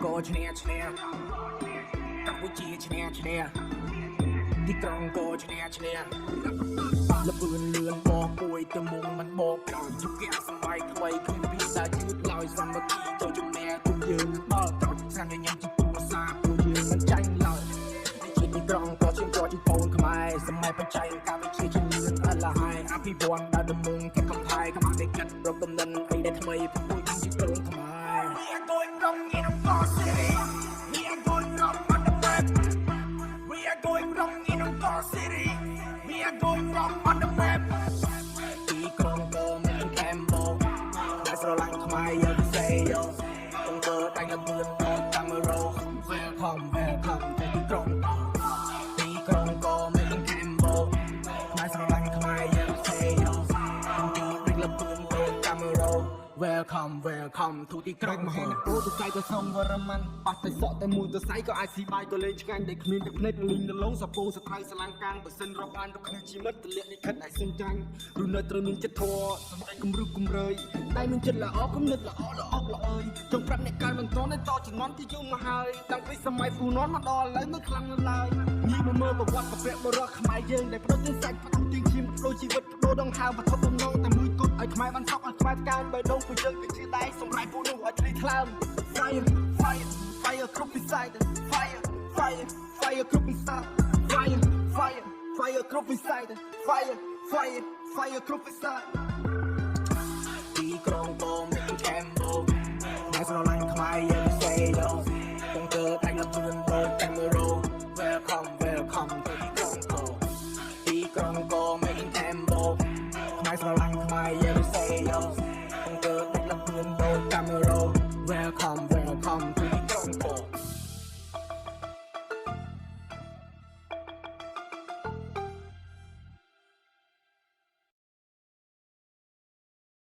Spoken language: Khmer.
ក៏ឈ្នះឈ្នះកម្ពុជាឈ្នះឈ្នះទីក្រុងក៏ឈ្នះឈ្នះលពឿនលឿនបោះពួយទៅមុំមិនបោកក្រោយយុគសម័យថ្មីគ្មានពីសាជឿឡើយសាមគ្គីចូលជំនះគុំយើងដល់ទៅសាំញញឹមជាពូសាពួកយើងមិនចាញ់ឡើយទីក្រុងក៏ជាជាពូនខ្មែរសម័យបច្ចេកកម្មវិទ្យាជំនឿអលហើយអភិវឌ្ឍដល់ដំណឹងគេកំថៃកំដេកកាត់រកដំណឹងអីដែលថ្មីពួកយើងជាក្រុងខ្មែរ We are going wrong in our city We are going wrong on the map We are going wrong in our city We are going wrong on the map ទីក្រុងក៏មានកម្ពុជាដែលស្រឡាញ់ខ្មែរយើងផ្សេងយកគង់ធ្វើតែលឿនដល់កាមេរ៉ា Welcome welcome ទៅទីក្រុងក៏មានកម្ពុជាខ្មែរស្រឡាញ់ខ្មែរយើងផ្សេងយកគង់ធ្វើតែលឿនដល់កាមេរ៉ា Welcome welcome ទូទីក្រុងមហោអូទៅចៃទៅសុំវរ្ម័នអត់តែសក់តែមួយទៅសៃក៏អាចស៊ីបាយក៏លេងឆ្ងាញ់ដែលគ្មានតែភ្នែកលីងលងសពូសត្រៃស្លាំងកាំងបើសិនរកបានទៅគ្នាជីវិតទលាក់នេះខិតឲ្យសឹងចាញ់ឬនៅត្រូវមានចិត្តធម៌សម្រាប់គំរឹបគំរើយតែមានចិត្តល្អគំនិតល្អល្អល្អអើយចង់ប្រាប់អ្នកកើតមិនតន់តជំនាន់ទីយូរមកហើយតាំងពីសម័យពូនន់មកដល់ឥឡូវនៅខ្លាំងនៅឡើយញីមកមើលប្រវត្តិប្រពែបរោះខ្មែរយើងដែលប្រដូចសាច់ផ្ទុំទៀងឈាមបដូរជីវិតបដូរដងហើមវត្ថុបំណងតែមួយគត់ឲ្យខ្មែរបានសក់ឲ្យខ្មែរកើនបើដងពួកយើងទៅជាដៃសម្រាប់ពួកនោះឲ្យធ្លីថ្លើម Fire fire fire គ្រប់ពីសាយ Fire fire fire គ្រប់ពីសាយ Fire fire fire គ្រប់ពីសាយ Fire fire fire គ្រប់ពីសាយទីក្រុងក៏មានកម្ពុជាដែលស្រឡាញ់ខ្មែរយើង